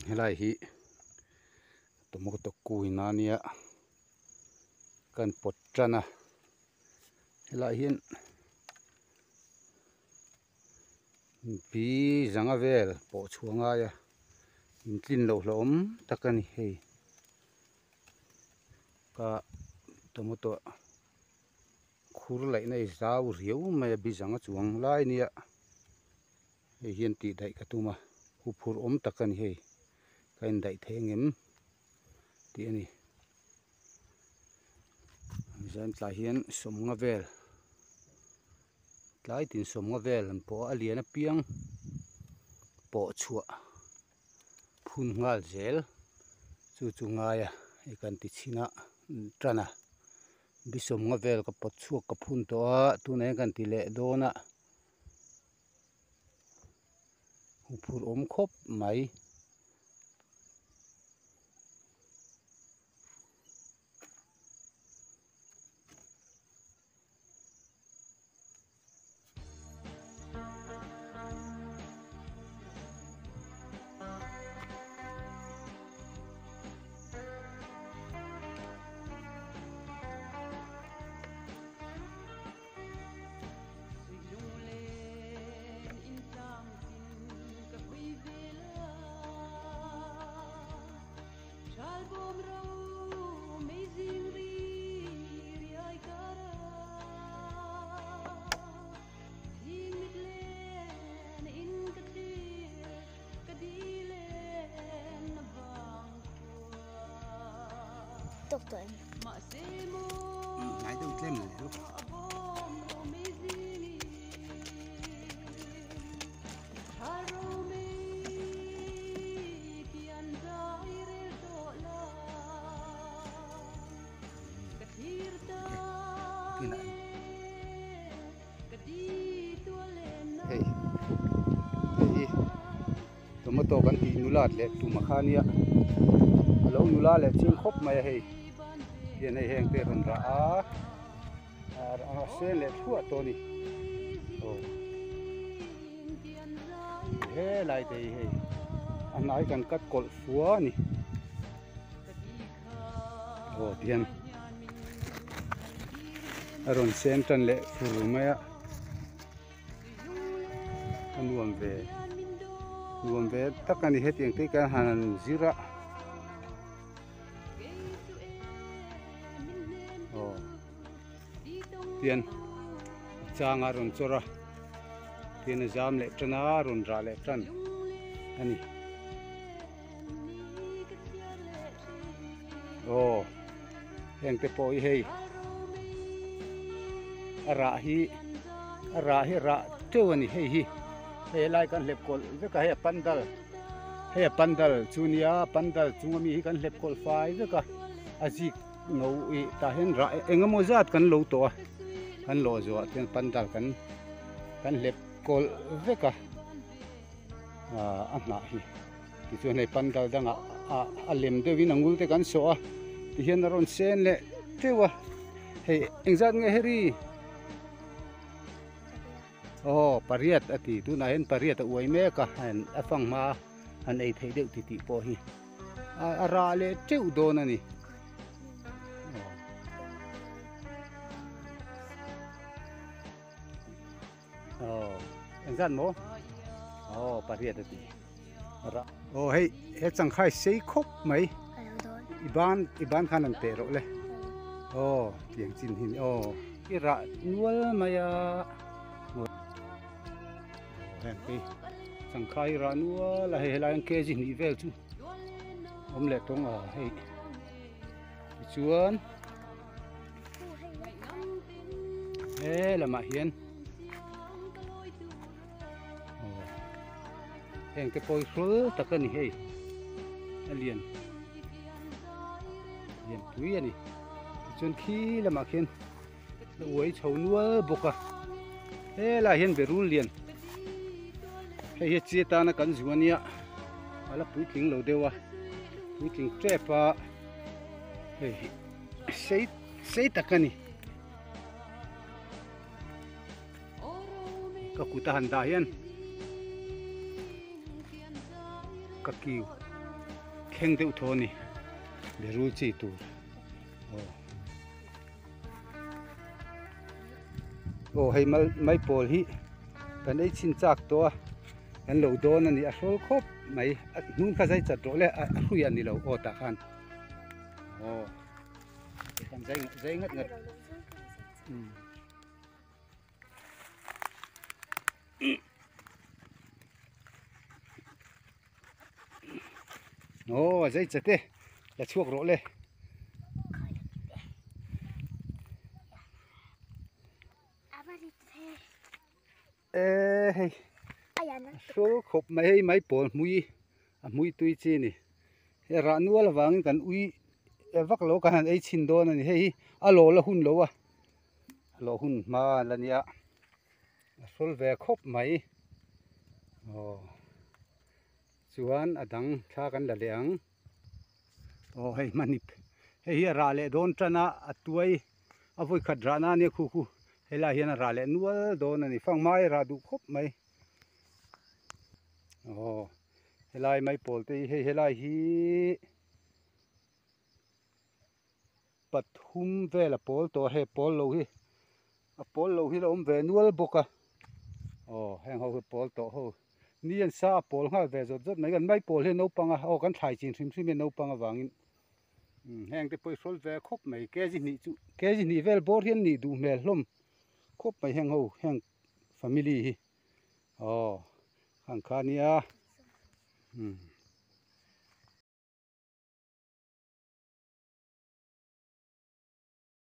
helai hi tomok to kuina nia kan potrana helai hian bi zanga vel po chuanga ya intlin lo hlom takani hei ka tomoto khur lai nei zau riau mai bi zanga chuang lai nia hei hian ti dai ka tuma phur om takani hei kain dai thengem ti ani zan tla hian somnga vel tlai tin somnga vel an po alian a piang po chua phun ngal zel chu ngaia e kan ti china trana bi somnga vel ka pot chuak ka phun to a tu nei kan ti le dona phur om khop mai Tóc tuổi nãy tôi xem rồi lúc hey hey tomato kan ti nulat le tu makhania lo nula le ching khop mai hei hian hei heng te ron ra a se le thua to ni o he lai te hei anai kan kat kol fuwa ni o tian aron sen tan le furu maya nuam ve takani hetiang te kan han zira tian changa ron chora tian jam le trana ron ra le tran ani o heng te poi hei ara hi ra tewani hei hi hei lai kan lep kol veka hei pandal chunia pandal chungami hi kan lep kol fai veka azik no i ta hen ra engamo zat kan lo to kan lo zo ten pandal kan lep kol veka a na hi ti chu nei pandal danga a lem de win angul te kan so a ti hian ron sen le tewa hei engzat nge heri pariat ati tu na hen pariat uai me ka han afang ma han ei thei deuh ti po hi a ra le teu don ani engzat mo pariat ati ra hei he changkhai sei khop mai iban khanan te ro le tiang chin hin ira nual maya heng pi changkhai ra nual la he la ke ji ni vel chu om le tong hei chuan lama hian heng te poi hrul takani hei alian tui ani chun khi lama khian uai chho nual boka la hian berul lian hei he chi ta na kan zuania ala pui tling lo dewa pui tling trepa hei sei takani ka kuta handa hian ka kiu khen tiêu thô nè để ru chi tu hay mấy bồn hi cái ấy xin chạc to cái lẩu đó này à số khốp mấy nun cái dây chặt rồi lẽ khui anh đi lẩu ta khan cái dây ngất ngất dây chặt thế là chuộc rồi lẽ số khốp mấy bồn mui tui chi nè ra nuôi là vàng cái ui vác lỗ cái ấy chín đô này hay alo là hun lỗ lỗ hun mà là nia số về khốp mấy chuan adang tha kan la leang hay manip hay ra le don trana atuai avoi khat rana ne khu hela hian ra le nual don ani phang mai ra du khop mai helai mai pol te helai hi pathum vela pol to he pol lo hi a pol lo hi lo ve nual boka heng ho pol to ho nian sa pol nga ve zot zot mai kan mai pol he no panga kan thai chin thrim no panga wangin heng te poi sol ve khop mai ke ji ni vel bor hian ni du mel hlom khop mai heng family hi khang khania